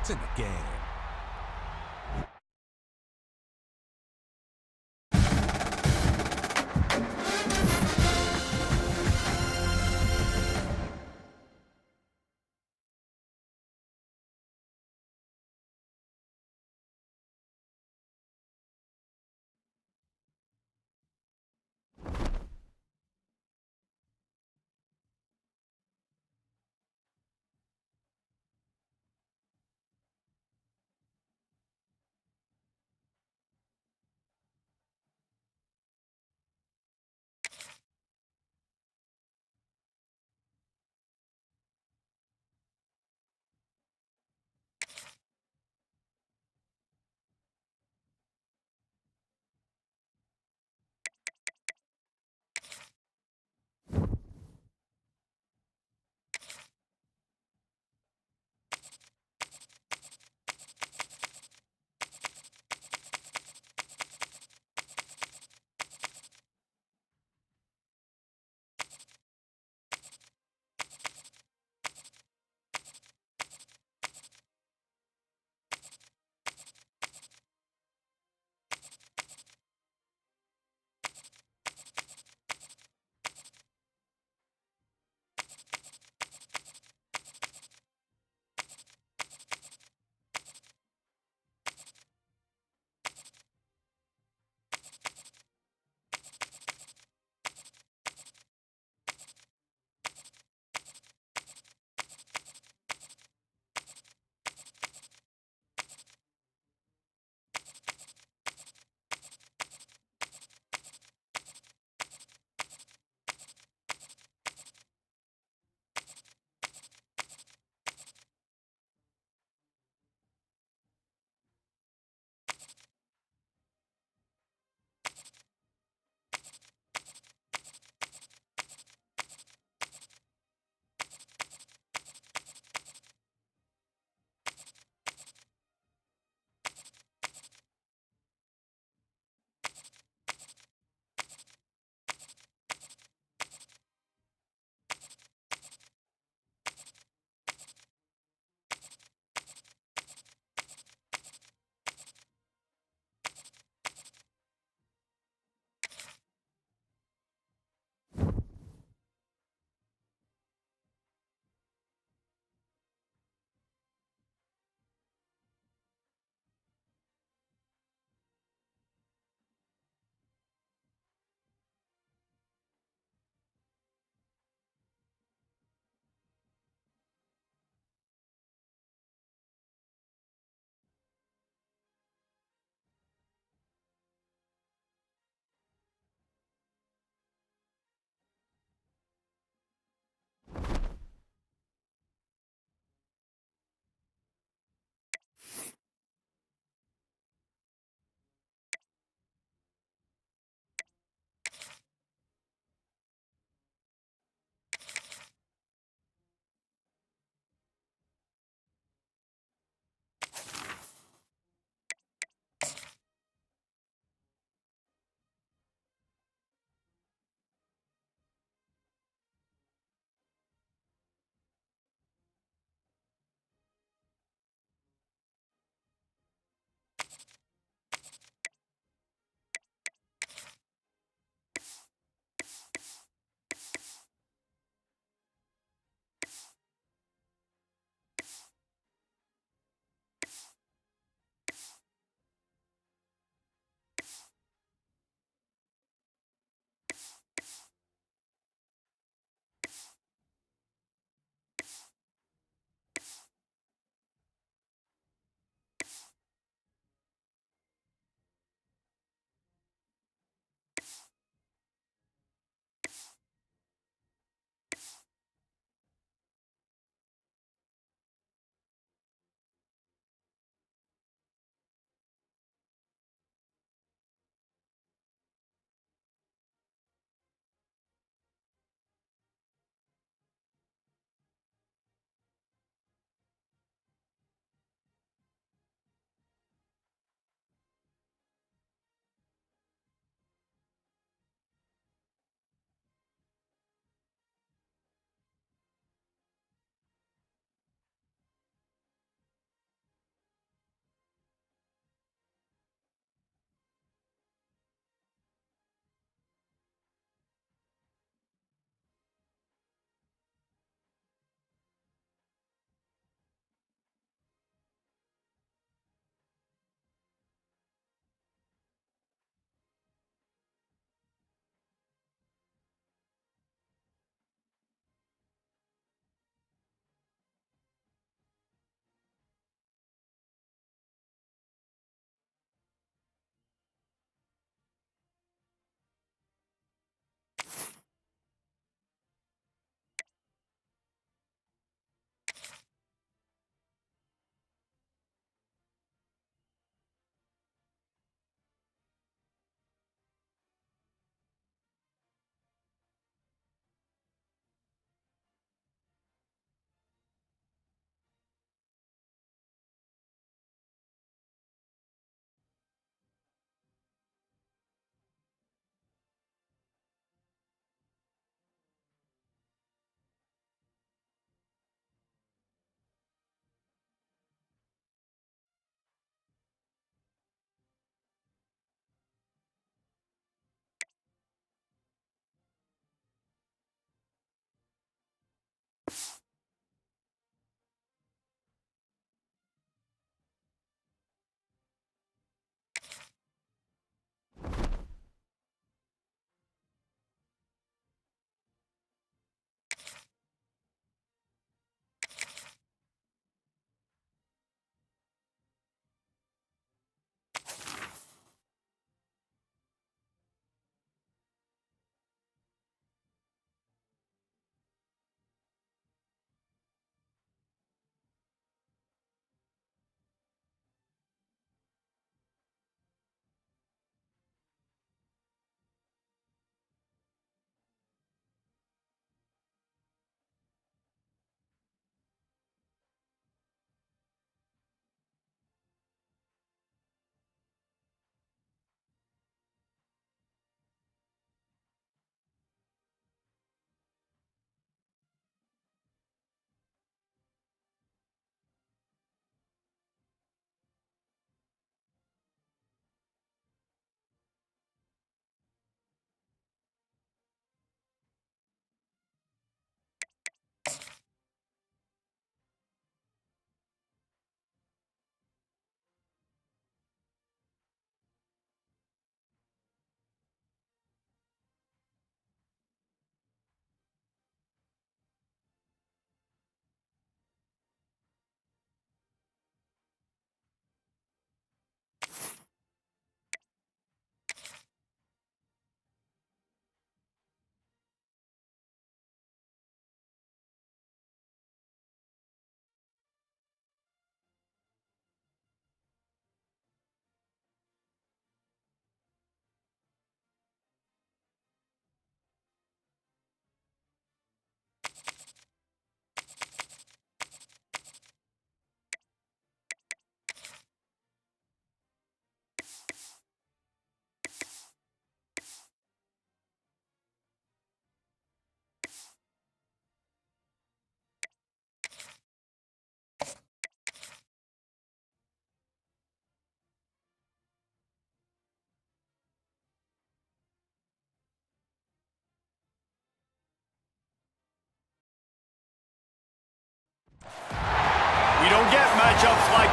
It's in the game.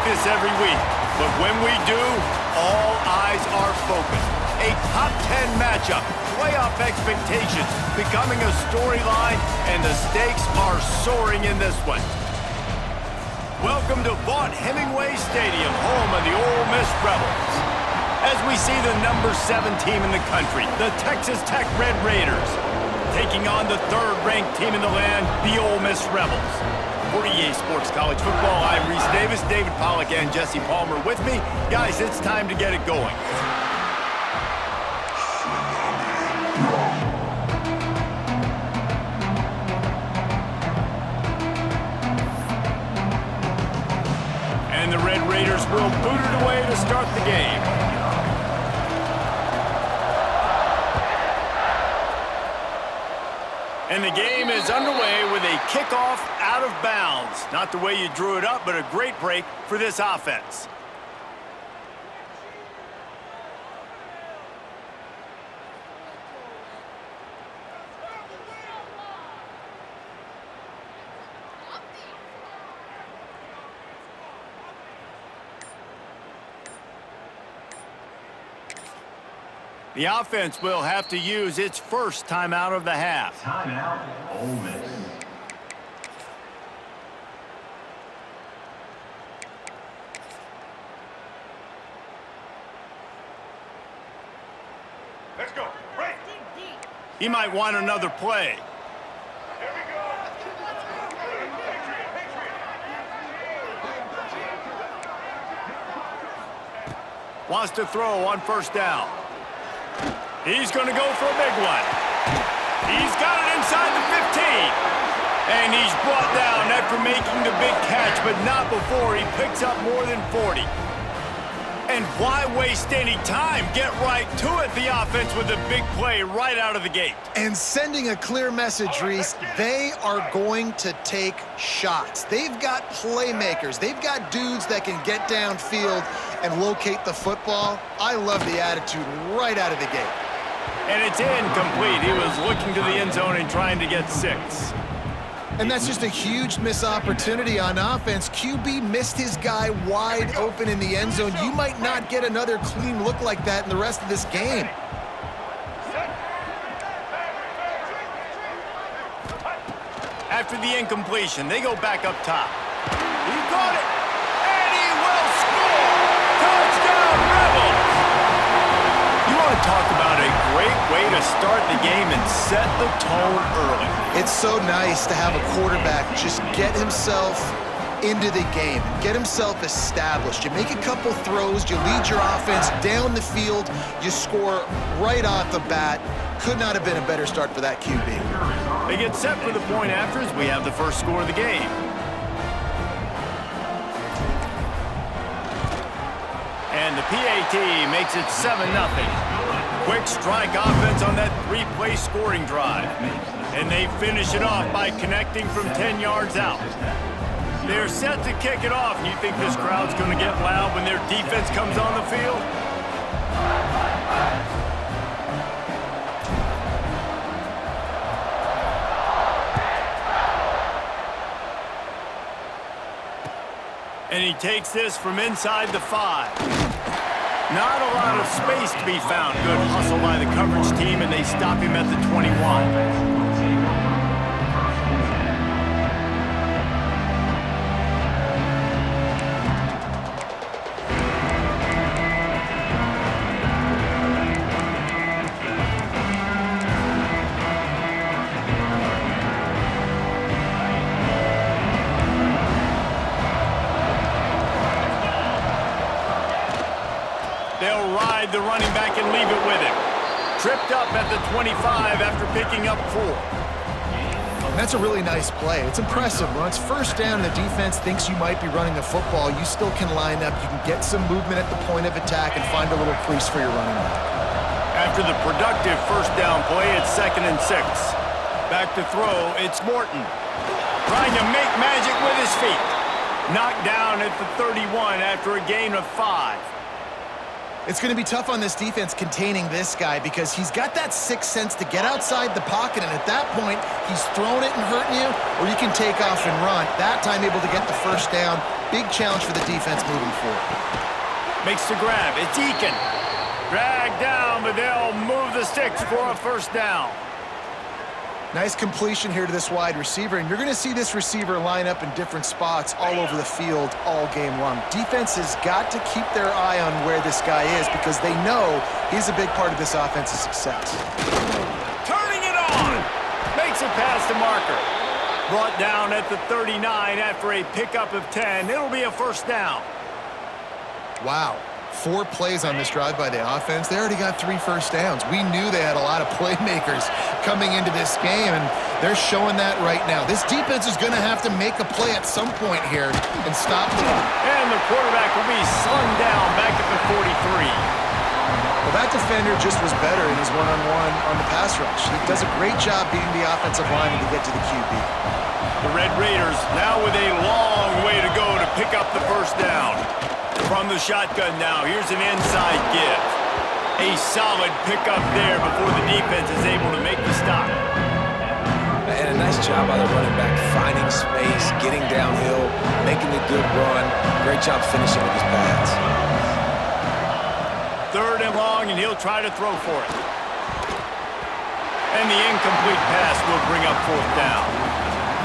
this every week, but when we do, all eyes are focused. A top 10 matchup, playoff expectations becoming a storyline, and the stakes are soaring in this one. Welcome to Vaught-Hemingway Stadium, home of the Ole Miss Rebels. As we see the number 7 team in the country, the Texas Tech Red Raiders, taking on the third-ranked team in the land, the Ole Miss Rebels. For EA Sports College Football, I'm Reese Davis, David Pollack, and Jesse Palmer with me. Guys, it's time to get it going. And the Red Raiders will boot it away to start the game. And the game is underway with a kickoff out of bounds. Not the way you drew it up, but a great break for this offense. The offense will have to use its first timeout of the half. Timeout, Ole Miss. Let's go. Right. He might want another play. Here we go. Wants to throw on first down. He's going to go for a big one. He's got it inside the 15. And he's brought down after making the big catch, but not before he picks up more than 40. And why waste any time? Get right to it, the offense, with a big play right out of the gate. And sending a clear message, Reese, they are going to take shots. They've got playmakers. They've got dudes that can get downfield and locate the football. I love the attitude right out of the gate. And it's incomplete. He was looking to the end zone and trying to get 6. And that's just a huge missed opportunity on offense. QB missed his guy wide open in the end zone. You might not get another clean look like that in the rest of this game. After the incompletion, they go back up top. He caught it, and he will score! Touchdown, Rebels! You want to talk about a great way to start the game and set the tone early. It's so nice to have a quarterback just get himself into the game, get himself established. You make a couple throws, you lead your offense down the field, you score right off the bat. Could not have been a better start for that QB. They get set for the point after as we have the first score of the game. And the PAT makes it 7-0. Quick strike offense on that 3-play scoring drive. And they finish it off by connecting from 10 yards out. They're set to kick it off. You think this crowd's going to get loud when their defense comes on the field? And he takes this from inside the 5. Not a lot of space to be found. Good hustle by the coverage team, and they stop him at the 21. They'll ride the running back and leave it with him. Tripped up at the 25 after picking up 4. That's a really nice play. It's impressive. When it's first down and the defense thinks you might be running the football, you still can line up. You can get some movement at the point of attack and find a little crease for your running back. After the productive first down play, it's 2nd and 6. Back to throw, it's Morton. Trying to make magic with his feet. Knocked down at the 31 after a gain of 5. It's going to be tough on this defense containing this guy because he's got that sixth sense to get outside the pocket, and at that point, he's throwing it and hurting you, or you can take off and run. That time able to get the first down. Big challenge for the defense moving forward. Makes the grab. It's Eakin. Dragged down, but they'll move the sticks for a first down. Nice completion here to this wide receiver, and you're going to see this receiver line up in different spots all over the field all game long. Defense has got to keep their eye on where this guy is because they know he's a big part of this offense's success. Turning it on. Makes it past the marker. Brought down at the 39 after a pickup of 10. It'll be a first down. Wow. 4 plays on this drive by the offense. They already got 3 first downs. We knew they had a lot of playmakers coming into this game, and they're showing that right now. This defense is going to have to make a play at some point here and stop the run. And the quarterback will be slung down back at the 43. Well, that defender just was better in his one-on-one on the pass rush. He does a great job beating the offensive lineman to get to the QB. The Red Raiders now with a long way to go to pick up the first down. From the shotgun now, here's an inside give. A solid pickup there before the defense is able to make the stop. And a nice job by the running back, finding space, getting downhill, making a good run. Great job finishing with his pads. 3rd and long, and he'll try to throw for it. And the incomplete pass will bring up 4th down.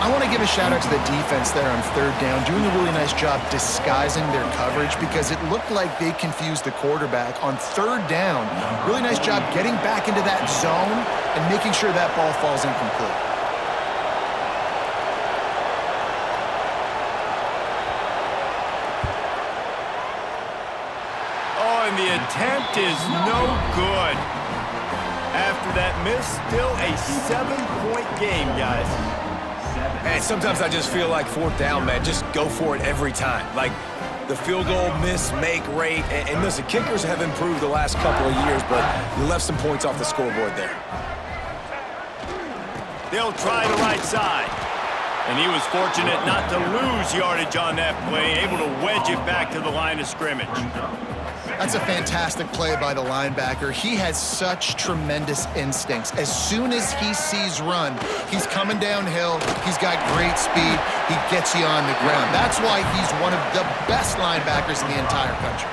I want to give a shout out to the defense there on 3rd down, doing a really nice job disguising their coverage because it looked like they confused the quarterback on 3rd down. Really nice job getting back into that zone and making sure that ball falls incomplete. Oh, and the attempt is no good. After that miss, still a 7-point game, guys. And sometimes I just feel like 4th down, man, just go for it every time. Like the field goal miss-make rate. And listen, kickers have improved the last couple of years, but you left some points off the scoreboard there. They'll try the right side. And he was fortunate not to lose yardage on that play, able to wedge it back to the line of scrimmage. That's a fantastic play by the linebacker. He has such tremendous instincts. As soon as he sees run, he's coming downhill. He's got great speed. He gets you on the ground. That's why he's one of the best linebackers in the entire country.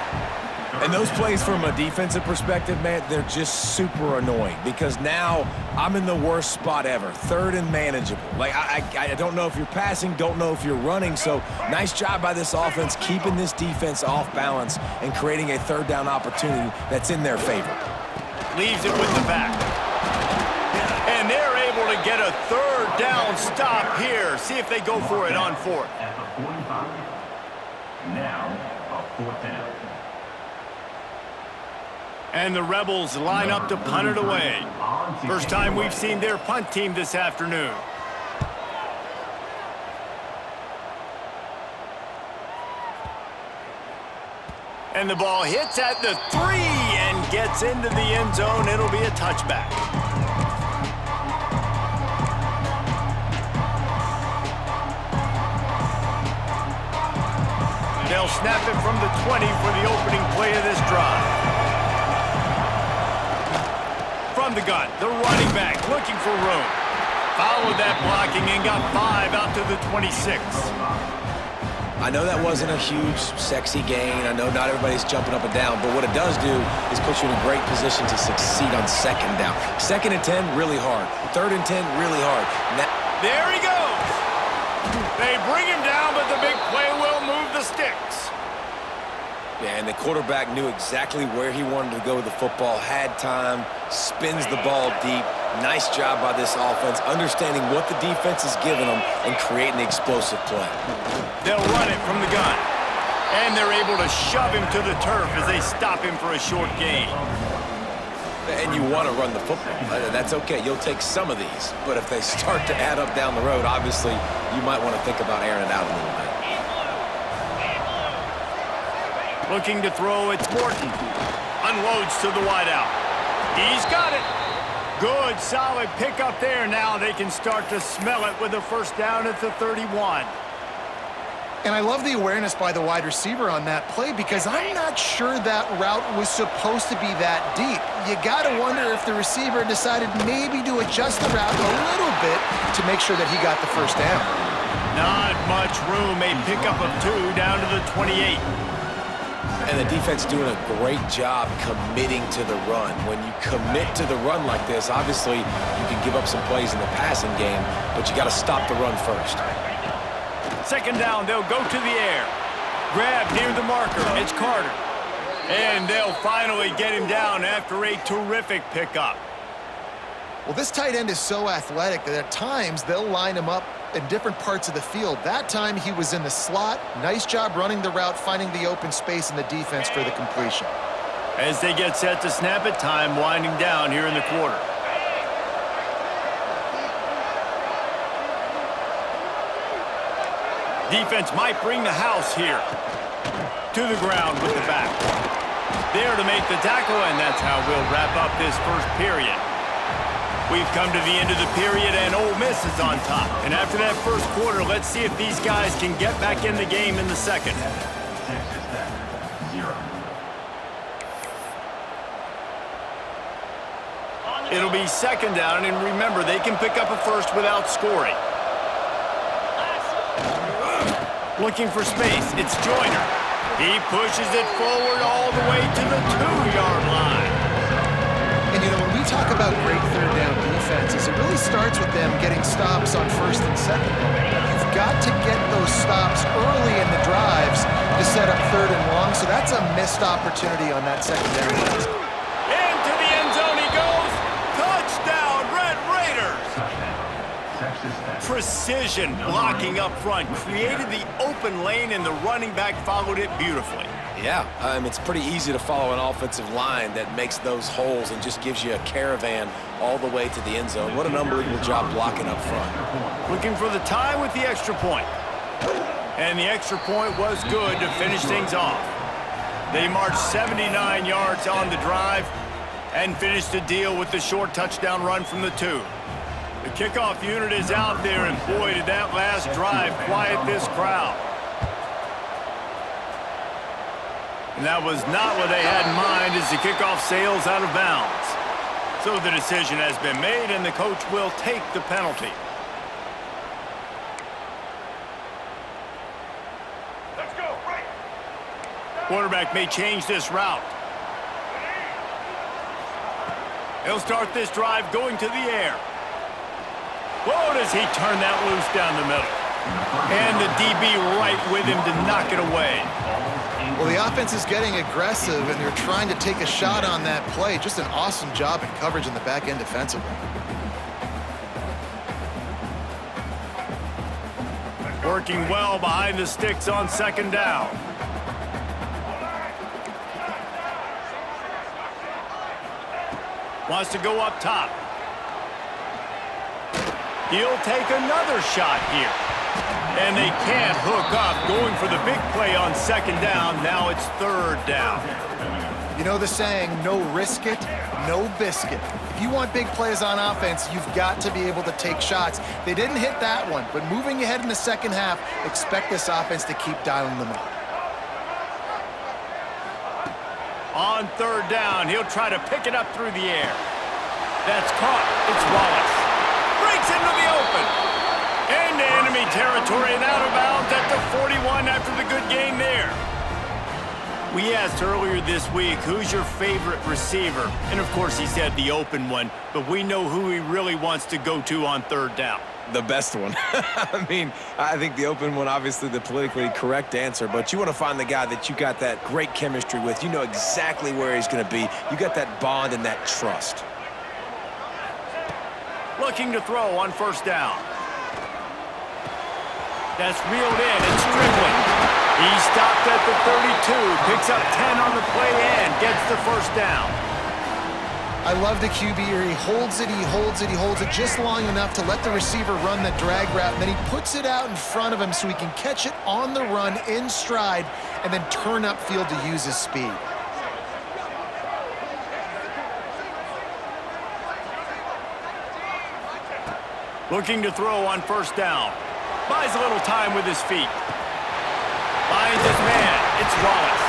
And those plays from a defensive perspective, man, they're just super annoying because now I'm in the worst spot ever, 3rd and manageable. Like, I don't know if you're passing, don't know if you're running, so nice job by this offense keeping this defense off balance and creating a 3rd down opportunity that's in their favor. Leaves it with the back. And they're able to get a 3rd down stop here. See if they go for it on 4th. At the 45. Now, a 4th down. And the Rebels line up to punt it away. First time we've seen their punt team this afternoon. And the ball hits at the 3 and gets into the end zone. It'll be a touchback. They'll snap it from the 20 for the opening play of this drive. From the gun, the running back looking for room. Followed that blocking and got 5 out to the 26. I know that wasn't a huge, sexy gain. I know not everybody's jumping up and down, but what it does do is put you in a great position to succeed on 2nd down. 2nd and 10, really hard. 3rd and 10, really hard. There he goes. They bring him down, but the big play will move the sticks. Yeah, and the quarterback knew exactly where he wanted to go with the football, had time, spins the ball deep. Nice job by this offense, understanding what the defense is giving them and creating the explosive play. They'll run it from the gun. And they're able to shove him to the turf as they stop him for a short gain. And you want to run the football. That's okay. You'll take some of these. But if they start to add up down the road, obviously, you might want to think about airing it out a little bit. Looking to throw, it's Morton. Unloads to the wideout. He's got it. Good, solid pickup there. Now they can start to smell it with a first down at the 31. And I love the awareness by the wide receiver on that play because I'm not sure that route was supposed to be that deep. You got to wonder if the receiver decided maybe to adjust the route a little bit to make sure that he got the first down. Not much room. A pickup of 2 down to the 28. And the defense doing a great job committing to the run. When you commit to the run like this, obviously you can give up some plays in the passing game, but you got to stop the run first. Second down, they'll go to the air. Grab near the marker. It's Carter. And they'll finally get him down after a terrific pickup. Well, this tight end is so athletic that at times they'll line him up in different parts of the field. That time he was in the slot. Nice job running the route, finding the open space in the defense for the completion. As they get set to snap it, time winding down here in the quarter. Defense might bring the house here. To the ground with the back. There to make the tackle, and that's how we'll wrap up this first period. We've come to the end of the period, and Ole Miss is on top. And after that first quarter, let's see if these guys can get back in the game in the second. Texas Tech, 0. It'll be second down, and remember, they can pick up a first without scoring. Looking for space, it's Joyner. He pushes it forward all the way to the 2-yard line. And, you know, when we talk about great third down defenses, it really starts with them getting stops on first and second down. You've got to get those stops early in the drives to set up third and long, so that's a missed opportunity on that second down pass. Into the end zone he goes. Touchdown, Red Raiders. Texas Tech. Precision blocking up front created the open lane, and the running back followed it beautifully. Yeah, it's pretty easy to follow an offensive line that makes those holes and just gives you a caravan all the way to the end zone. What an unbelievable job blocking up front. Looking for the tie with the extra point. And the extra point was good to finish things off. They marched 79 yards on the drive and finished the deal with the short touchdown run from the 2. The kickoff unit is out there, and boy, did that last drive quiet this crowd. And that was not what they had in mind as the kickoff sails out of bounds. So the decision has been made, and the coach will take the penalty. Let's go, right. Quarterback may change this route. He'll start this drive going to the air. Whoa, does he turn that loose down the middle. And the DB right with him to knock it away. Well, the offense is getting aggressive, and they're trying to take a shot on that play. Just an awesome job in coverage in the back end defensively. Working well behind the sticks on second down. Wants to go up top. He'll take another shot here. And they can't hook up, going for the big play on second down. Now it's third down. You know the saying, no risk it, no biscuit. If you want big plays on offense, you've got to be able to take shots. They didn't hit that one, but moving ahead in the second half, expect this offense to keep dialing them up. On third down, he'll try to pick it up through the air. That's caught. It's Wallace. Breaks into the open. Into enemy territory and out of bounds at the 41 after the good gain there. We asked earlier this week, who's your favorite receiver? And of course he said the open one, but we know who he really wants to go to on third down. The best one. I mean, I think the open one, obviously the politically correct answer, but you want to find the guy that you got that great chemistry with. You know exactly where he's going to be. You got that bond and that trust. Looking to throw on first down. That's reeled in. It's Strickland. He stopped at the 32, picks up 10 on the play and gets the first down. I love the QB here. He holds it, he holds it, he holds it just long enough to let the receiver run the drag route, and then he puts it out in front of him so he can catch it on the run in stride and then turn upfield to use his speed. Looking to throw on first down. Buys a little time with his feet. Finds his man. It's Wallace.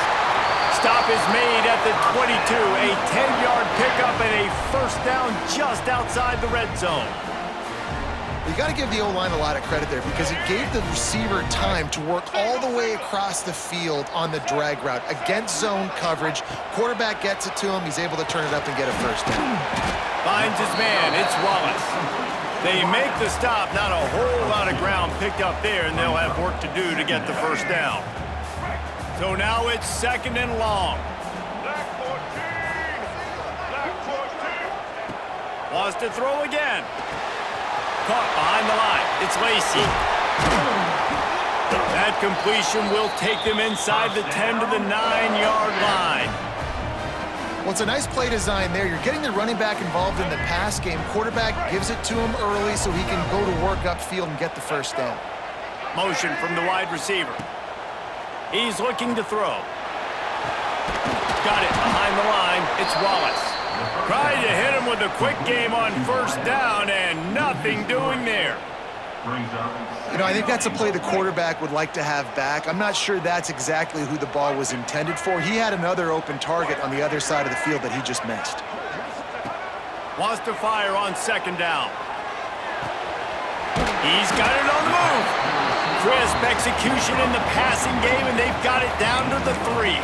Stop is made at the 22. A 10-yard pickup and a first down just outside the red zone. You got to give the O-line a lot of credit there because it gave the receiver time to work all the way across the field on the drag route against zone coverage. Quarterback gets it to him. He's able to turn it up and get a first down. Finds his man. It's Wallace. They make the stop. Not a whole lot of ground picked up there, and they'll have work to do to get the first down. So now it's second and long. Black 14. Black 14. Wants to throw again. Caught behind the line. It's Lacey. That completion will take them inside the 10 to the 9-yard line. Well, it's a nice play design there. You're getting the running back involved in the pass game. Quarterback gives it to him early so he can go to work upfield and get the first down. Motion from the wide receiver. He's looking to throw. Got it behind the line. It's Wallace. Tried to hit him with a quick game on first down and nothing doing there. You know, I think that's a play the quarterback would like to have back. I'm not sure that's exactly who the ball was intended for. He had another open target on the other side of the field that he just missed. Wants to fire on second down. He's got it on the move. Crisp execution in the passing game, and they've got it down to the 3.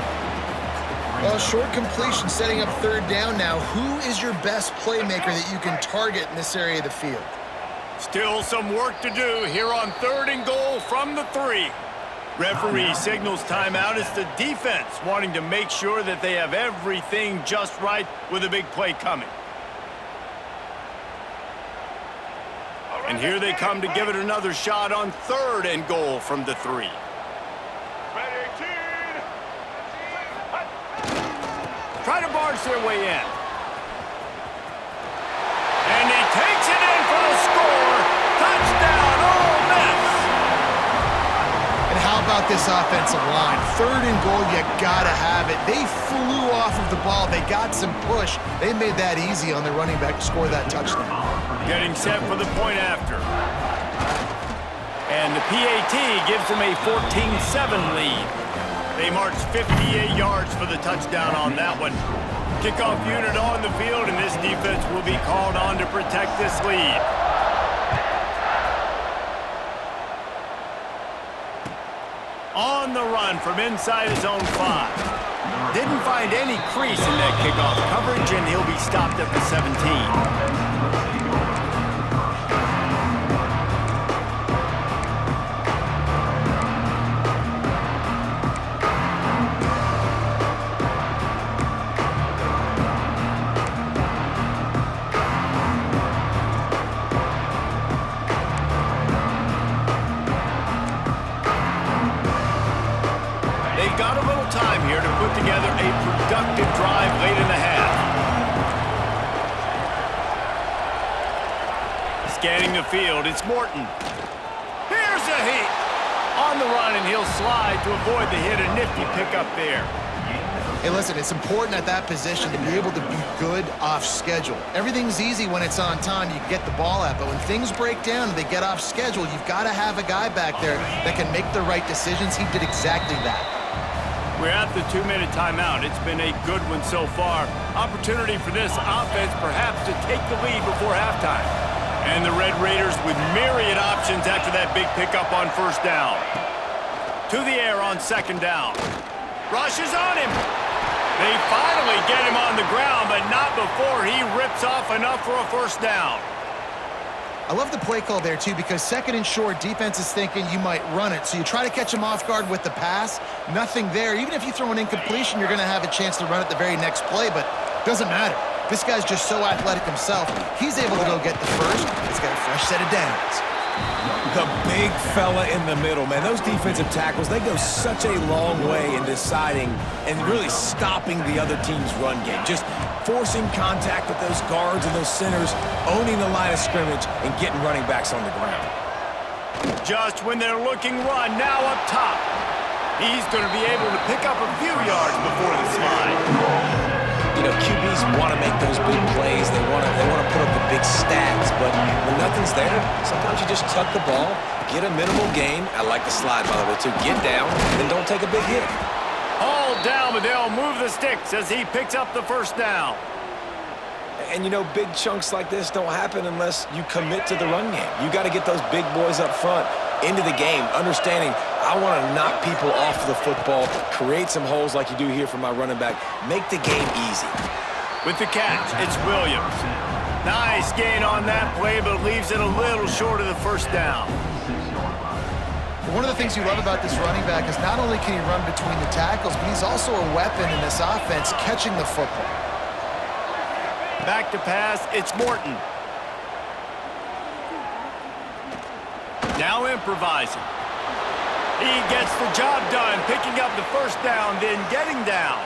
Well, short completion setting up third down now. Who is your best playmaker that you can target in this area of the field? Still some work to do here on third and goal from the 3. Referee signals timeout. It's the defense wanting to make sure that they have everything just right with a big play coming. And here they come to give it another shot on third and goal from the 3. Red 18. Try to barge their way in. And he takes it in for the score. Touchdown, Ole Miss. And how about this offensive line? Third and goal, you gotta have it. They flew off of the ball. They got some push. They made that easy on their running back to score that touchdown. Getting set for the point after. And the PAT gives them a 14-7 lead. They march 58 yards for the touchdown on that one. Kickoff unit on the field, and this defense will be called on to protect this lead. On the run from inside his own 5. Didn't find any crease in that kickoff coverage, and he'll be stopped at the 17. Here to put together a productive drive late in the half. Scanning the field, it's Morton. Here's a hit. On the run, and he'll slide to avoid the hit. A nifty pickup there. Hey, listen, it's important at that position to be able to be good off schedule. Everything's easy when it's on time. You get the ball out, but when things break down and they get off schedule, you've got to have a guy back there that can make the right decisions. He did exactly that. We're at the 2-minute timeout. It's been a good one so far. Opportunity for this offense perhaps to take the lead before halftime. And the Red Raiders with myriad options after that big pickup on first down. To the air on second down. Rushes on him. They finally get him on the ground, but not before he rips off enough for a first down. I love the play call there, too, because second and short, defense is thinking you might run it. So you try to catch him off guard with the pass. Nothing there. Even if you throw an incompletion, you're going to have a chance to run it the very next play, but doesn't matter. This guy's just so athletic himself. He's able to go get the first. He's got a fresh set of downs. The big fella in the middle, man. Those defensive tackles, they go such a long way in deciding and really stopping the other team's run game. Just forcing contact with those guards and those centers, owning the line of scrimmage, and getting running backs on the ground. Just when they're looking run, now up top. He's going to be able to pick up a few yards before the slide. You know, QBs want to make those big plays. They want to put up the big stats. But when nothing's there, sometimes you just tuck the ball, get a minimal gain. I like the slide, by the way, too. Get down, and then don't take a big hit. All down, but they'll move the sticks as he picks up the first down. And, you know, big chunks like this don't happen unless you commit to the run game. You got to get those big boys up front into the game, understanding I want to knock people off the football, create some holes like you do here for my running back, make the game easy. With the catch, it's Williams. Nice gain on that play, but leaves it a little short of the first down. One of the things you love about this running back is not only can he run between the tackles, but he's also a weapon in this offense catching the football. Back to pass, it's Morton. Now improvising. He gets the job done, picking up the first down, then getting down.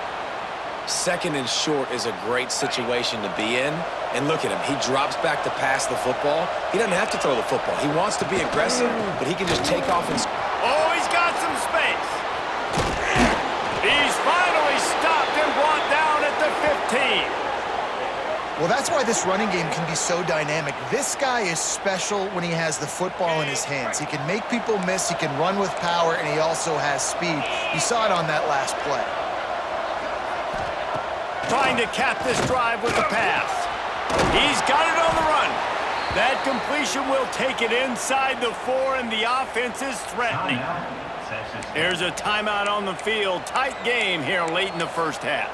Second and short is a great situation to be in. And look at him. He drops back to pass the football. He doesn't have to throw the football. He wants to be aggressive, but he can just take off and... Oh, he's got some space. He's finally stopped and brought down at the 15. Well, that's why this running game can be so dynamic. This guy is special when he has the football in his hands. He can make people miss, he can run with power, and he also has speed. You saw it on that last play. Trying to cap this drive with the pass. He's got it on the run. That completion will take it inside the 4, and the offense is threatening. There's a timeout on the field. Tight game here late in the first half.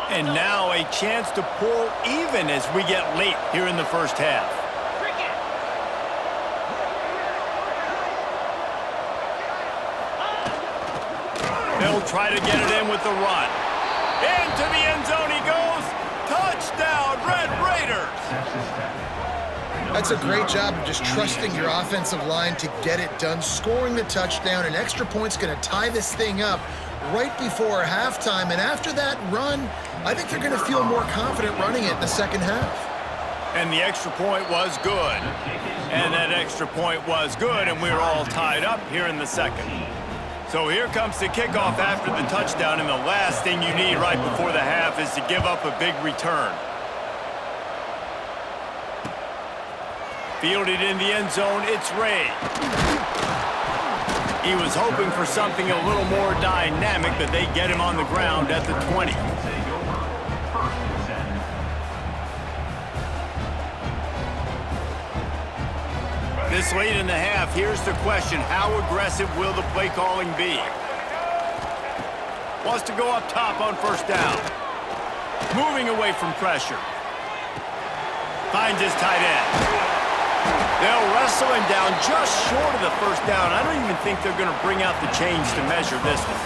And now a chance to pull even as we get late here in the first half. They'll try to get it in with the run. Into the end zone he goes. Touchdown, Red Raiders. That's a great job of just trusting your offensive line to get it done, scoring the touchdown. An extra point's going to tie this thing up right before halftime. And after that run, I think they're going to feel more confident running it in the second half. And the extra point was good. And that extra point was good, and we're all tied up here in the second. So here comes the kickoff after the touchdown, and the last thing you need right before the half is to give up a big return. Fielded in the end zone, it's Ray. He was hoping for something a little more dynamic, but they get him on the ground at the 20. This late in the half, here's the question. How aggressive will the play calling be? Wants to go up top on first down. Moving away from pressure. Finds his tight end. They'll wrestle him down just short of the first down. I don't even think they're going to bring out the chains to measure this one.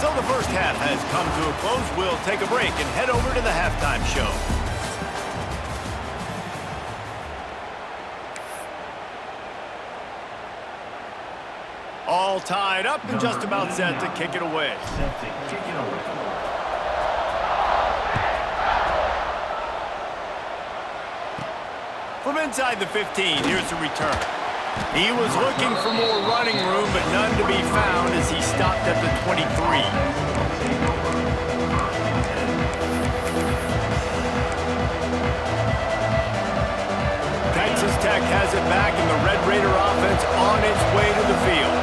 So the first half has come to a close. We'll take a break and head over to the halftime show. All tied up and just about set to kick it away. From inside the 15, here's the return. He was looking for more running room, but none to be found as he stopped at the 23. Texas Tech has it back, and the Red Raider offense on its way to the field.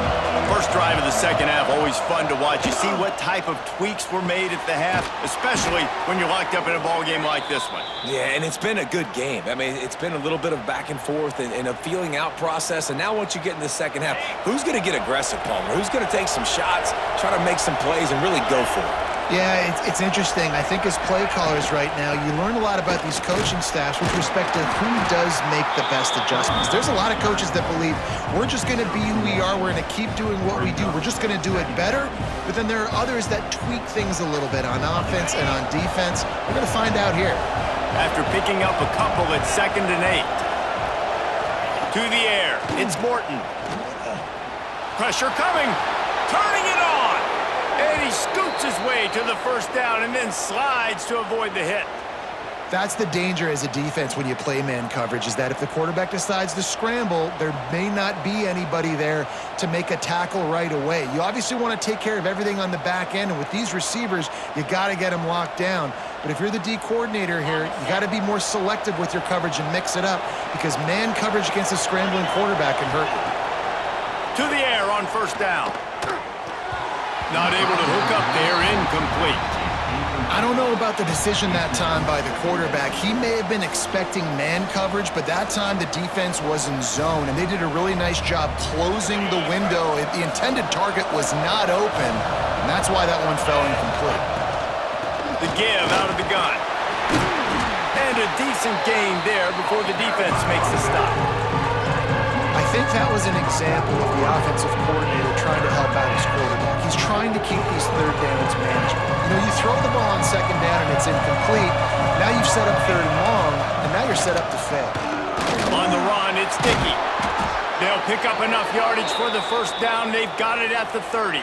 First drive of the second half, always fun to watch. You see what type of tweaks were made at the half, especially when you're locked up in a ball game like this one. Yeah, and it's been a good game. I mean, it's been a little bit of back and forth and a feeling out process. And now once you get in the second half, who's going to get aggressive, Palmer? Who's going to take some shots, try to make some plays, and really go for it? Yeah, it's interesting. I think as play callers right now, you learn a lot about these coaching staffs with respect to who does make the best adjustments. There's a lot of coaches that believe we're just going to be who we are. We're going to keep doing what we do. We're just going to do it better. But then there are others that tweak things a little bit on offense and on defense. We're going to find out here. After picking up a couple at 2nd and 8. To the air, it's Morton. Pressure coming, turning it on. And he scoots his way to the first down and then slides to avoid the hit. That's the danger as a defense when you play man coverage, is that if the quarterback decides to scramble, there may not be anybody there to make a tackle right away. You obviously want to take care of everything on the back end, and with these receivers, you got to get them locked down. But if you're the D coordinator here, you got to be more selective with your coverage and mix it up, because man coverage against a scrambling quarterback can hurt you. To the air on first down. Not able to hook up there, incomplete. I don't know about the decision that time by the quarterback. He may have been expecting man coverage, but that time the defense was in zone, and they did a really nice job closing the window. The intended target was not open, and that's why that one fell incomplete. The give out of the gun. And a decent gain there before the defense makes the stop. I think that was an example of the offensive coordinator trying to help out his quarterback. He's trying to keep these third downs manageable. You know, you throw the ball on second down and it's incomplete. Now you've set up third and long, and now you're set up to fail. On the run, it's Dickey. They'll pick up enough yardage for the first down. They've got it at the 30.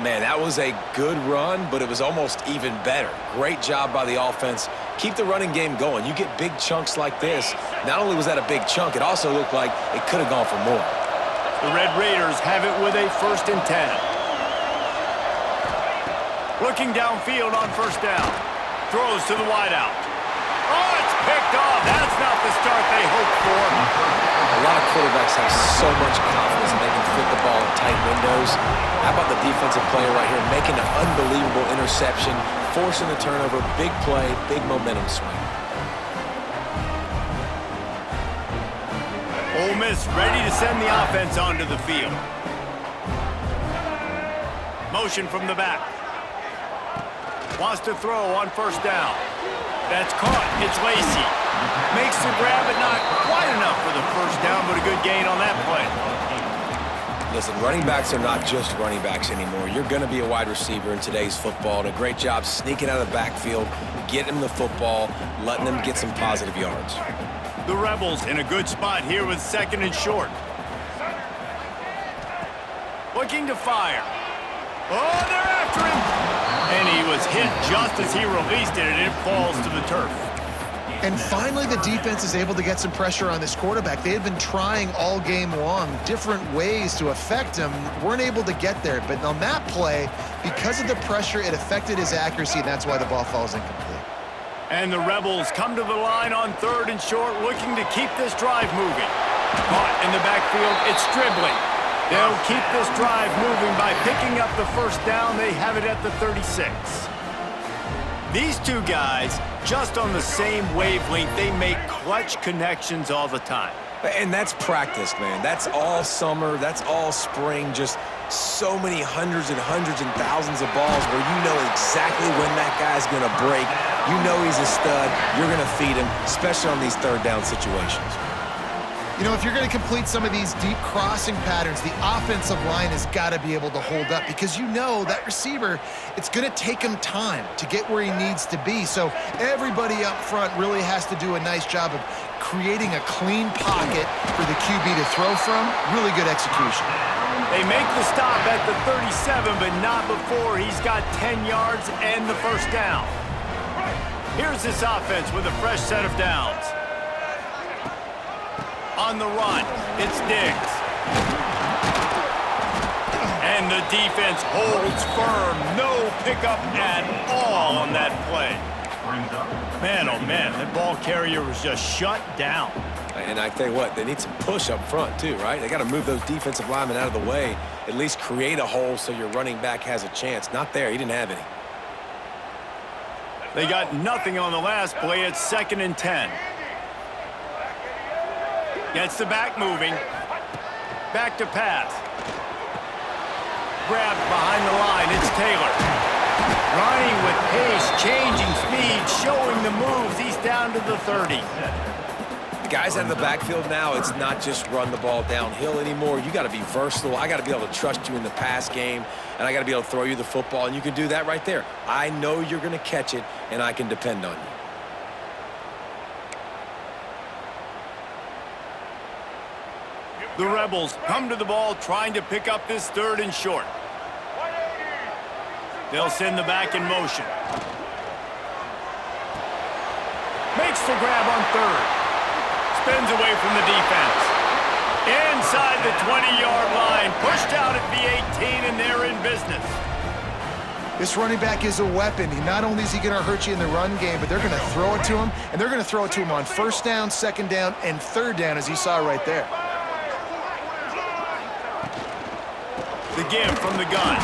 Man, that was a good run, but it was almost even better. Great job by the offense. Keep the running game going. You get big chunks like this. Not only was that a big chunk, it also looked like it could have gone for more. The Red Raiders have it with a 1st and 10. Looking downfield on first down. Throws to the wideout. Oh, it's picked off. That's not the start they hoped for. A lot of quarterbacks have so much confidence in they can fit the ball in tight windows. How about the defensive player right here making an unbelievable interception, forcing the turnover, big play, big momentum swing. Ole Miss ready to send the offense onto the field. Motion from the back. Wants to throw on first down. That's caught. It's Lacy. Makes the grab, but not quite enough for the first down, but a good gain on that play. Listen, running backs are not just running backs anymore. You're going to be a wide receiver in today's football, and a great job sneaking out of the backfield, getting them the football, letting them get some positive yards. The Rebels in a good spot here with 2nd and short. Looking to fire. Oh, they're after him. And he was hit just as he released it, and it falls to the turf. And finally, the defense is able to get some pressure on this quarterback. They had been trying all game long different ways to affect him, weren't able to get there. But on that play, because of the pressure, it affected his accuracy, and that's why the ball falls incomplete. And the Rebels come to the line on 3rd and short, looking to keep this drive moving. Caught in the backfield, it's Stribling. They'll keep this drive moving by picking up the first down. They have it at the 36. These two guys, just on the same wavelength, they make clutch connections all the time. And that's practice, man. That's all summer. That's all spring. Just so many hundreds and thousands of balls where you know exactly when that guy's going to break. You know he's a stud. You're going to feed him, especially on these third down situations. You know, if you're going to complete some of these deep crossing patterns, the offensive line has got to be able to hold up, because you know that receiver, it's going to take him time to get where he needs to be. So everybody up front really has to do a nice job of creating a clean pocket for the QB to throw from. Really good execution. They make the stop at the 37, but not before he's got 10 yards and the first down. Here's this offense with a fresh set of downs. On the run, it's Diggs. And the defense holds firm. No pickup at all on that play. Man, oh man, that ball carrier was just shut down. And I tell you what, they need some push up front too, right? They got to move those defensive linemen out of the way, at least create a hole so your running back has a chance. Not there, he didn't have any. They got nothing on the last play. It's 2nd and 10. Gets the back moving. Back to pass. Grabbed behind the line. It's Taylor. Running with pace, changing speed, showing the moves. He's down to the 30. The guys out of the backfield now, it's not just run the ball downhill anymore. You got to be versatile. I got to be able to trust you in the pass game, and I got to be able to throw you the football, and you can do that right there. I know you're going to catch it, and I can depend on you. The Rebels come to the ball trying to pick up this 3rd and short. They'll send the back in motion. Makes the grab on third. Spins away from the defense. Inside the 20-yard line. Pushed out at the 18, and they're in business. This running back is a weapon. Not only is he going to hurt you in the run game, but they're going to throw it to him, and they're going to throw it to him on first down, second down, and third down, as you saw right there. The give from the gun.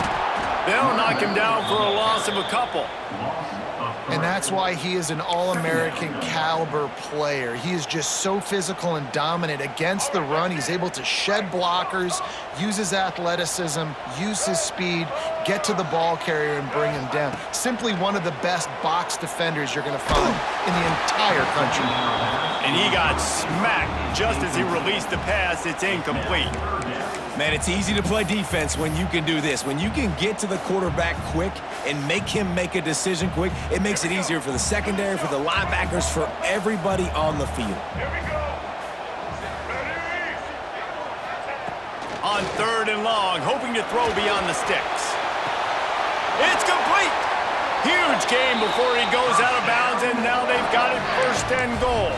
They'll knock him down for a loss of a couple. And that's why he is an All-American caliber player. He is just so physical and dominant against the run. He's able to shed blockers, use his athleticism, use his speed, get to the ball carrier and bring him down. Simply one of the best box defenders you're going to find in the entire country. And he got smacked just as he released the pass. It's incomplete. Man, it's easy to play defense when you can do this. When you can get to the quarterback quick and make him make a decision quick, it makes it easier for the secondary, for the linebackers, for everybody on the field. Here we go. Ready? On third and long, hoping to throw beyond the sticks. It's complete. Huge gain before he goes out of bounds, and now they've got it first and goal.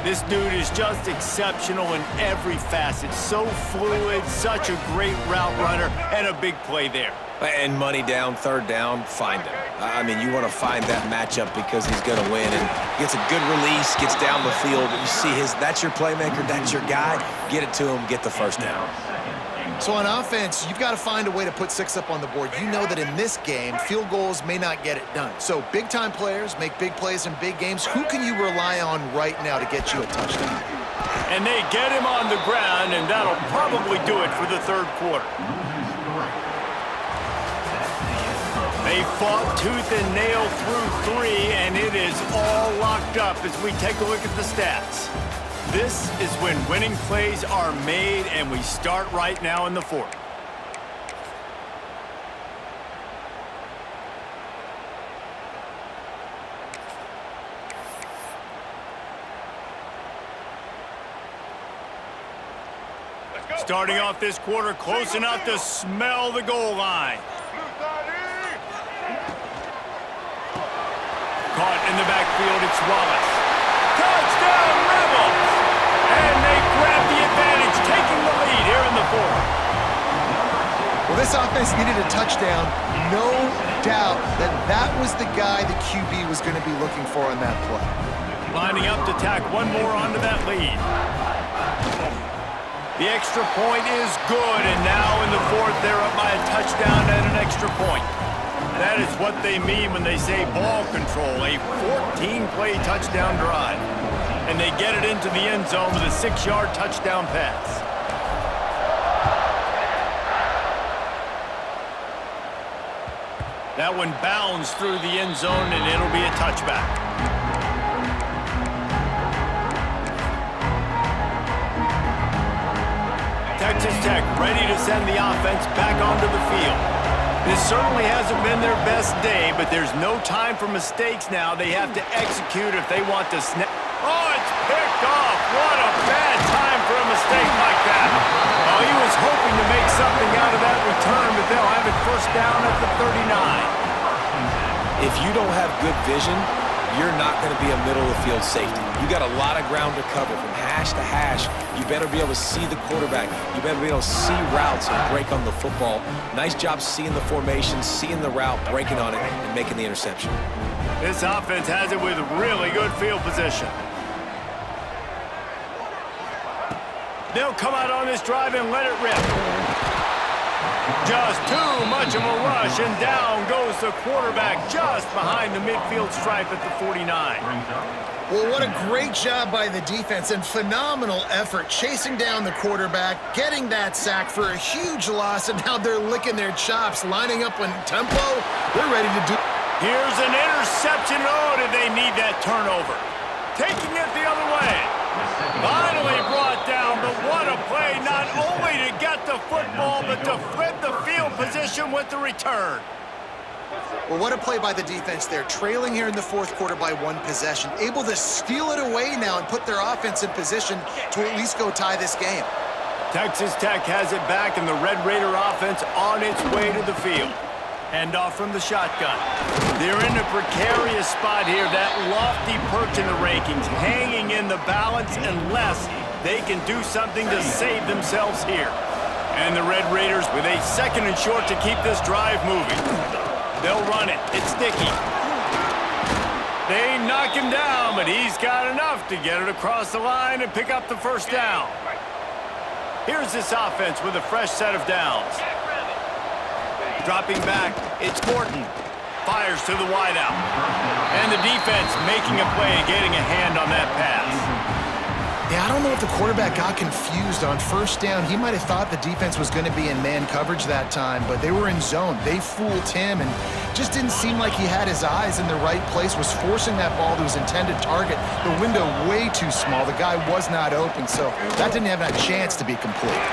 This dude is just exceptional in every facet. So fluid, such a great route runner, and a big play there. And money down, third down, find him. I mean, you want to find that matchup because he's going to win. And gets a good release, gets down the field. You see that's your playmaker, that's your guy. Get it to him, get the first down. So on offense, you've got to find a way to put 6 up on the board. You know that in this game, field goals may not get it done. So big-time players make big plays in big games. Who can you rely on right now to get you a touchdown? And they get him on the ground, and that'll probably do it for the third quarter. They fought tooth and nail through 3, and it is all locked up as we take a look at the stats. This is when winning plays are made, and we start right now in the fourth. Starting off this quarter close enough to smell the goal line. Caught in the backfield, it's Wallace. Touchdown, Rebels! And they grab the advantage, taking the lead here in the fourth. Well, this offense needed a touchdown. No doubt that was the guy the QB was going to be looking for on that play. Lining up to tack one more onto that lead. The extra point is good, and now in the fourth, they're up by a touchdown and an extra point. That is what they mean when they say ball control, a 14-play touchdown drive. And they get it into the end zone with a 6-yard touchdown pass. That one bounds through the end zone, and it'll be a touchback. Texas Tech ready to send the offense back onto the field. This certainly hasn't been their best day, but there's no time for mistakes now. They have to execute if they want to snap. Oh, it's picked off. What a bad time for a mistake like that. Oh, he was hoping to make something out of that return, but they'll have it first down at the 39. If you don't have good vision, you're not going to be a middle-of-the-field safety. You got a lot of ground to cover from hash to hash. You better be able to see the quarterback. You better be able to see routes and break on the football. Nice job seeing the formation, seeing the route, breaking on it, and making the interception. This offense has it with really good field position. They'll come out on this drive and let it rip. Just too much of a rush, and down goes the quarterback just behind the midfield stripe at the 49. Well, what a great job by the defense and phenomenal effort chasing down the quarterback, getting that sack for a huge loss, and now they're licking their chops, lining up in tempo. They're ready to do. Here's an interception. Oh, did they need that turnover? Taking it the other way. Finally brought down, but what a play, not only to get the football, but to flip the field position with the return. Well, what a play by the defense there. Trailing here in the fourth quarter by 1 possession. Able to steal it away now and put their offense in position to at least go tie this game. Texas Tech has it back, and the Red Raider offense on its way to the field. Handoff from the shotgun. They're in a precarious spot here, that lofty perch in the rankings, hanging in the balance unless they can do something to save themselves here. And the Red Raiders with a 2nd and short to keep this drive moving. They'll run it. It's sticky. They knock him down, but he's got enough to get it across the line and pick up the first down. Here's this offense with a fresh set of downs. Dropping back, it's Morton. Fires to the wideout. And the defense making a play and getting a hand on that pass. Yeah, I don't know if the quarterback got confused on first down. He might have thought the defense was going to be in man coverage that time, but they were in zone. They fooled him and just didn't seem like he had his eyes in the right place, was forcing that ball to his intended target. The window way too small. The guy was not open, so that didn't have that chance to be complete.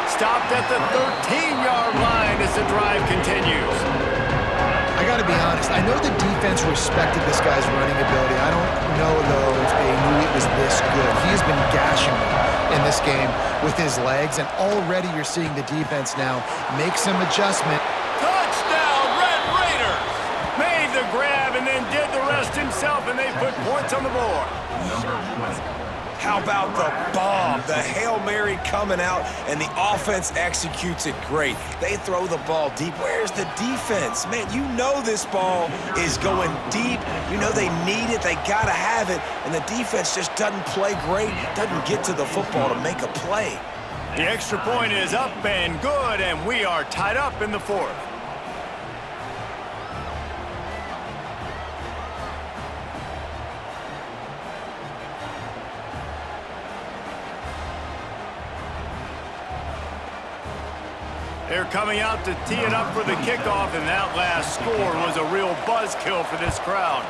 Stopped at the 13-yard line as the drive continues. I got to be honest, I know the defense respected this guy's running ability. I don't know, though, if they knew it was this good. He has been gashing them in this game with his legs, and already you're seeing the defense now make some adjustment. Touchdown, Red Raiders! Made the grab and then did the rest himself, and they put points on the board. How about the bomb? The Hail Mary coming out, and the offense executes it great. They throw the ball deep. Where's the defense? Man, you know this ball is going deep. You know they need it. They got to have it. And the defense just doesn't play great, doesn't get to the football to make a play. The extra point is up and good, and we are tied up in the 4th. They're coming out to tee it up for the kickoff, and that last score was a real buzzkill for this crowd.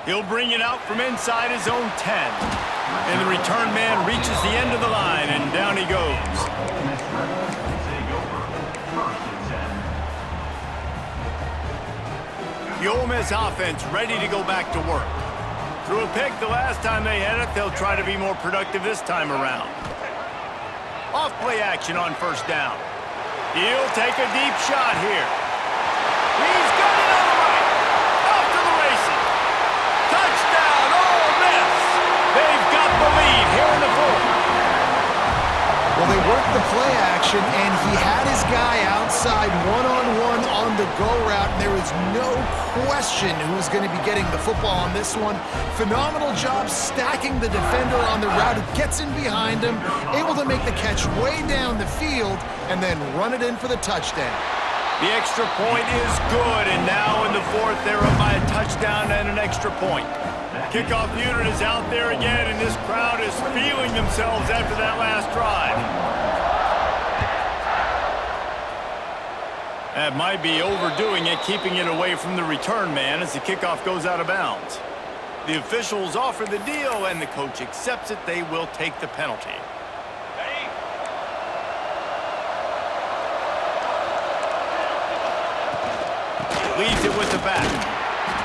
He'll bring it out from inside his own 10. And the return man reaches the end of the line, and down he goes. The Ole Miss offense ready to go back to work. Threw a pick the last time they had it. They'll try to be more productive this time around. Off play action on first down. He'll take a deep shot here. He's got it all right. Off to the races. Touchdown, Ole Miss. They've got the lead here in the 4th. Well, they worked the play action, and he had his guy outside one-on-one on the go route, and there was no question who was going to be getting the football on this one. Phenomenal job stacking the defender on the route. It gets in behind him, able to make the catch way down the field, and then run it in for the touchdown. The extra point is good, and now in the 4th, they're up by a touchdown and an extra point. Kickoff unit is out there again, and this crowd is feeling themselves after that last drive. That might be overdoing it, keeping it away from the return man as the kickoff goes out of bounds. The officials offer the deal, and the coach accepts it. They will take the penalty. Leads it with the back.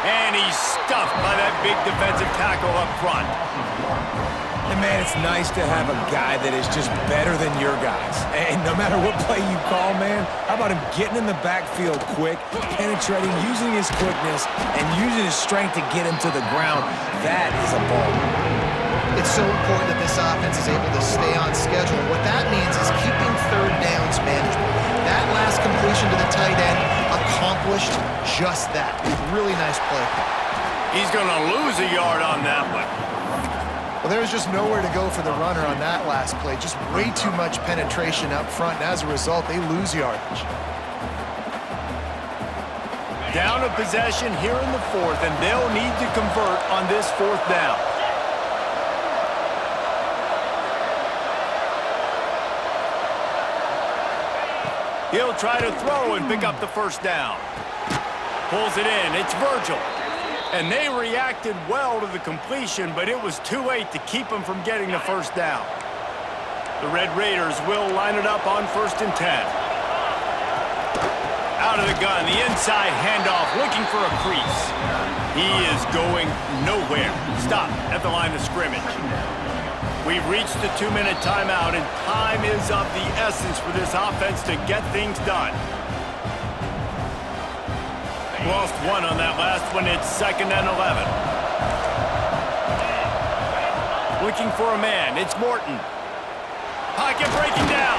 And he's stuffed by that big defensive tackle up front. And, man, it's nice to have a guy that is just better than your guys. And no matter what play you call, man, how about him getting in the backfield quick, penetrating, using his quickness, and using his strength to get him to the ground? That is a ball. It's so important that this offense is able to stay on schedule. What that means is keeping third downs manageable. That last completion to the tight end accomplished just that. Really nice play. He's going to lose a yard on that one. Well, there was just nowhere to go for the runner on that last play. Just way too much penetration up front, and as a result, they lose yardage. Down a possession here in the 4th, and they'll need to convert on this 4th down. He'll try to throw and pick up the first down. Pulls it in. It's Virgil. And they reacted well to the completion, but it was too late to keep them from getting the first down. The Red Raiders will line it up on 1st and 10. Out of the gun, the inside handoff, looking for a crease. He is going nowhere. Stop at the line of scrimmage. We've reached the 2-minute timeout, and time is of the essence for this offense to get things done. Lost one on that last one. It's 2nd and 11. Looking for a man. It's Morton. Pocket breaking down.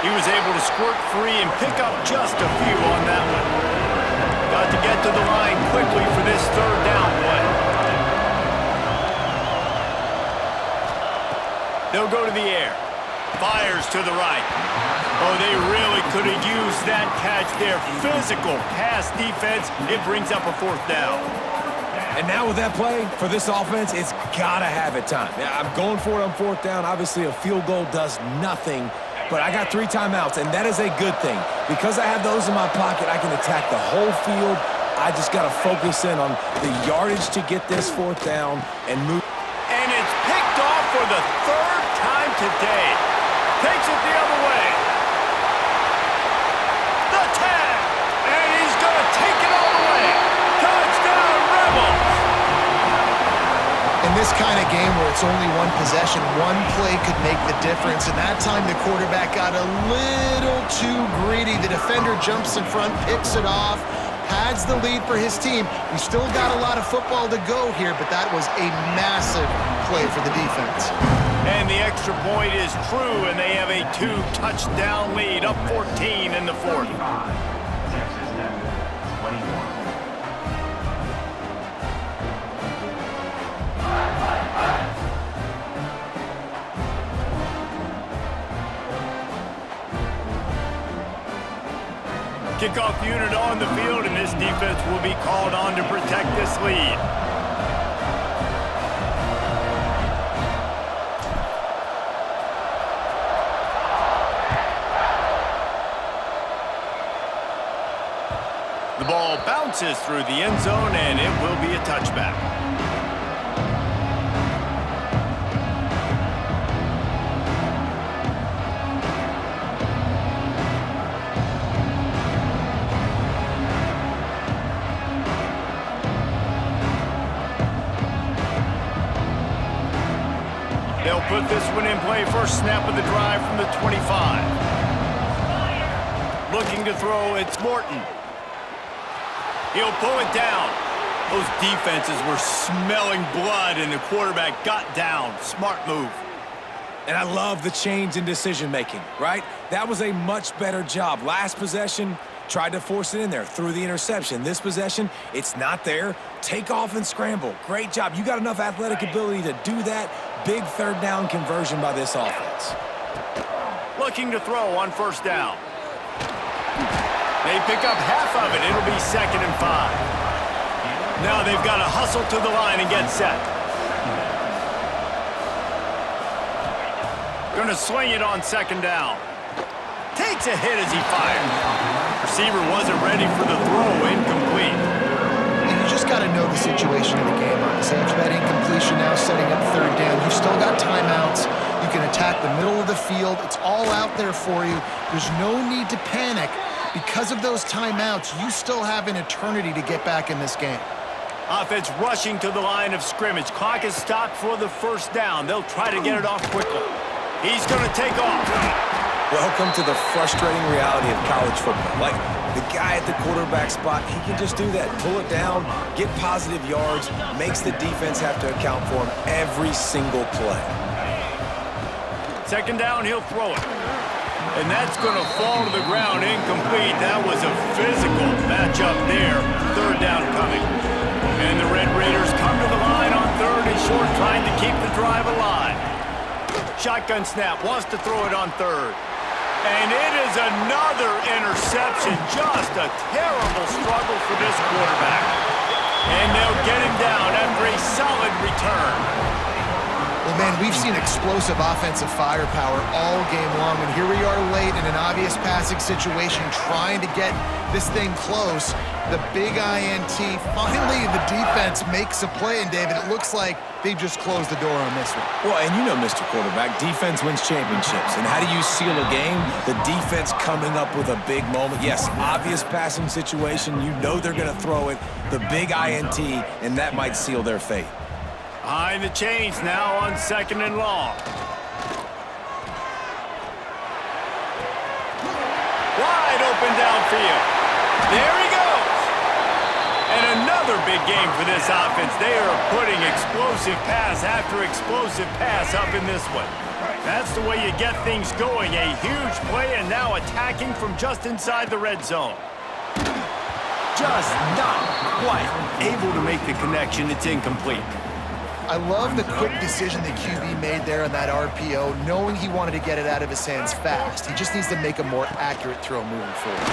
He was able to squirt free and pick up just a few on that one. Got to get to the line quickly for this 3rd down play. They'll go to the air. Fires to the right. Oh, they really could have used that catch there. Physical pass defense. It brings up a 4th down. And now with that play, for this offense, it's got to have it time. Yeah, I'm going for it on 4th down. Obviously, a field goal does nothing, but I got 3 timeouts, and that is a good thing. Because I have those in my pocket, I can attack the whole field. I just got to focus in on the yardage to get this 4th down and move. And it's picked off for the 3rd time today. Takes it the other way. The tag. And he's going to take it all the way. Touchdown, Rebels. In this kind of game where it's only one possession, one play could make the difference. And that time the quarterback got a little too greedy. The defender jumps in front, picks it off, pads the lead for his team. We still got a lot of football to go here, but that was a massive play for the defense. And the extra point is true, and they have a 2-touchdown lead, up 14 in the 4th. Texas Tech, 21. Kickoff unit on the field, and this defense will be called on to protect this lead. The ball bounces through the end zone, and it will be a touchback. They'll put this one in play. First snap of the drive from the 25. Looking to throw, it's Morton. He'll pull it down. Those defenses were smelling blood, and the quarterback got down. Smart move. And I love the change in decision-making, right? That was a much better job. Last possession, tried to force it in there, threw the interception. This possession, it's not there. Take off and scramble. Great job. You got enough athletic ability to do that. Big 3rd down conversion by this offense. Looking to throw on 1st down. They pick up half of it. It'll be 2nd and 5. Now they've got to hustle to the line and get set. Going to swing it on 2nd down. Takes a hit as he fires. Receiver wasn't ready for the throw. Incomplete. And you just got to know the situation of the game, honestly. After that incompletion, now setting up 3rd down. You've still got timeouts. You can attack the middle of the field. It's all out there for you. There's no need to panic. Because of those timeouts, you still have an eternity to get back in this game. Offense rushing to the line of scrimmage. Clock is stopped for the 1st down. They'll try to get it off quickly. He's going to take off. Welcome to the frustrating reality of college football. Like, the guy at the quarterback spot, he can just do that. Pull it down, get positive yards, makes the defense have to account for him every single play. 2nd down, he'll throw it. And that's going to fall to the ground, incomplete. That was a physical matchup there. 3rd down coming. And the Red Raiders come to the line on 3rd and short, trying to keep the drive alive. Shotgun snap, wants to throw it on 3rd. And it is another interception. Just a terrible struggle for this quarterback. And they'll get him down after a solid return. Well, man, we've seen explosive offensive firepower all game long, and here we are late in an obvious passing situation trying to get this thing close. The big INT, finally the defense makes a play, and David, it looks like they've just closed the door on this one. Well, and you know, Mr. Quarterback, defense wins championships. And how do you seal a game? The defense coming up with a big moment. Yes, obvious passing situation. You know they're going to throw it. The big INT, and that might seal their fate. Behind the chains now on 2nd and long. Wide open downfield. There he goes. And another big game for this offense. They are putting explosive pass after explosive pass up in this one. That's the way you get things going. A huge play and now attacking from just inside the red zone. Just not quite able to make the connection. It's incomplete. I love the quick decision the QB made there on that RPO, knowing he wanted to get it out of his hands fast. He just needs to make a more accurate throw moving forward.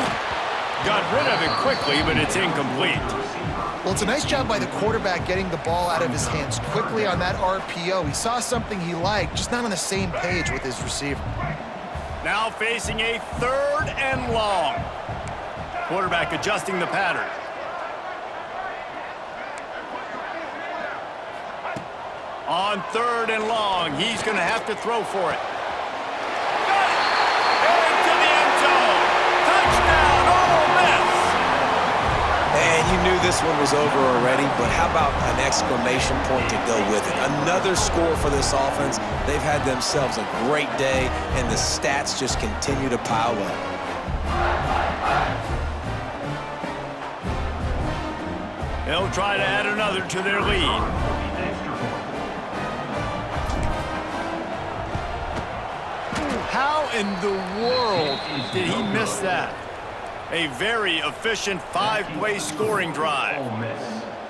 Got rid of it quickly, but it's incomplete. Well, it's a nice job by the quarterback getting the ball out of his hands quickly on that RPO. He saw something he liked, just not on the same page with his receiver. Now facing a 3rd and long. Quarterback adjusting the pattern. On 3rd and long, he's going to have to throw for it. Got it! Into the end zone! Touchdown, Ole Miss! And you knew this one was over already, but how about an exclamation point to go with it? Another score for this offense. They've had themselves a great day, and the stats just continue to pile up. They'll try to add another to their lead. How in the world did he miss that? A very efficient 5-play scoring drive.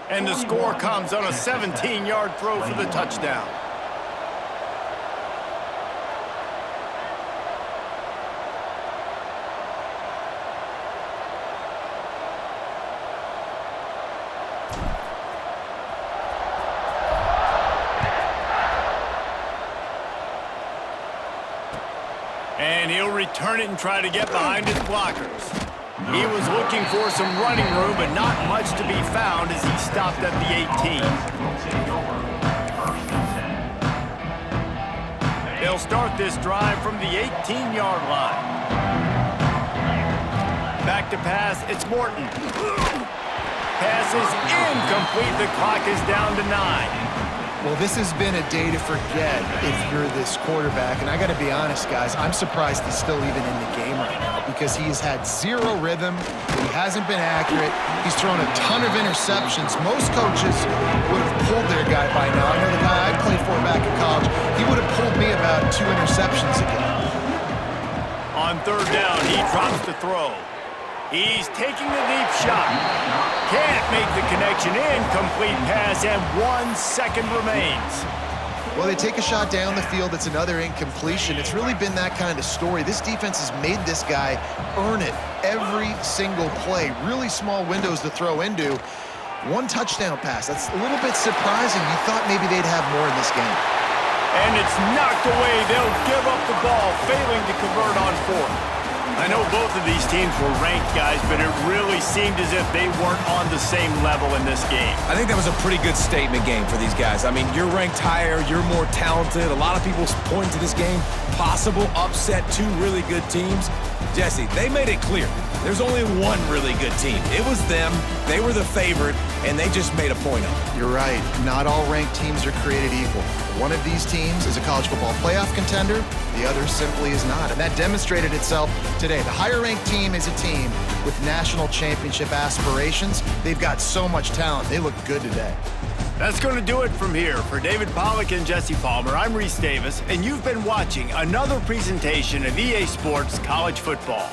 And the score comes on a 17-yard throw for the touchdown. And he'll return it and try to get behind his blockers. He was looking for some running room, but not much to be found as he stopped at the 18. They'll start this drive from the 18-yard line. Back to pass, it's Morton. Pass is incomplete. The clock is down to 9. Well, this has been a day to forget if you're this quarterback. And I got to be honest, guys, I'm surprised he's still even in the game right now because he has had zero rhythm. He hasn't been accurate. He's thrown a ton of interceptions. Most coaches would have pulled their guy by now. I know the guy I played for back in college, he would have pulled me about 2 interceptions ago. On 3rd down, he drops the throw. He's taking the deep shot. Can't make the connection. Incomplete pass, and 1 second remains. Well, they take a shot down the field. It's another incompletion. It's really been that kind of story. This defense has made this guy earn it every single play. Really small windows to throw into. 1 touchdown pass. That's a little bit surprising. You thought maybe they'd have more in this game. And it's knocked away. They'll give up the ball, failing to convert on 4th. I know both of these teams were ranked, guys, but it really seemed as if they weren't on the same level in this game. I think that was a pretty good statement game for these guys. I mean, you're ranked higher, you're more talented. A lot of people point to this game, possible upset, 2 really good teams. Jesse, they made it clear. There's only one really good team. It was them. They were the favorite, and they just made a point of it. You're right. Not all ranked teams are created equal. One of these teams is a college football playoff contender. The other simply is not. And that demonstrated itself today. The higher-ranked team is a team with national championship aspirations. They've got so much talent. They look good today. That's going to do it from here. For David Pollack and Jesse Palmer, I'm Reese Davis, and you've been watching another presentation of EA Sports College Football.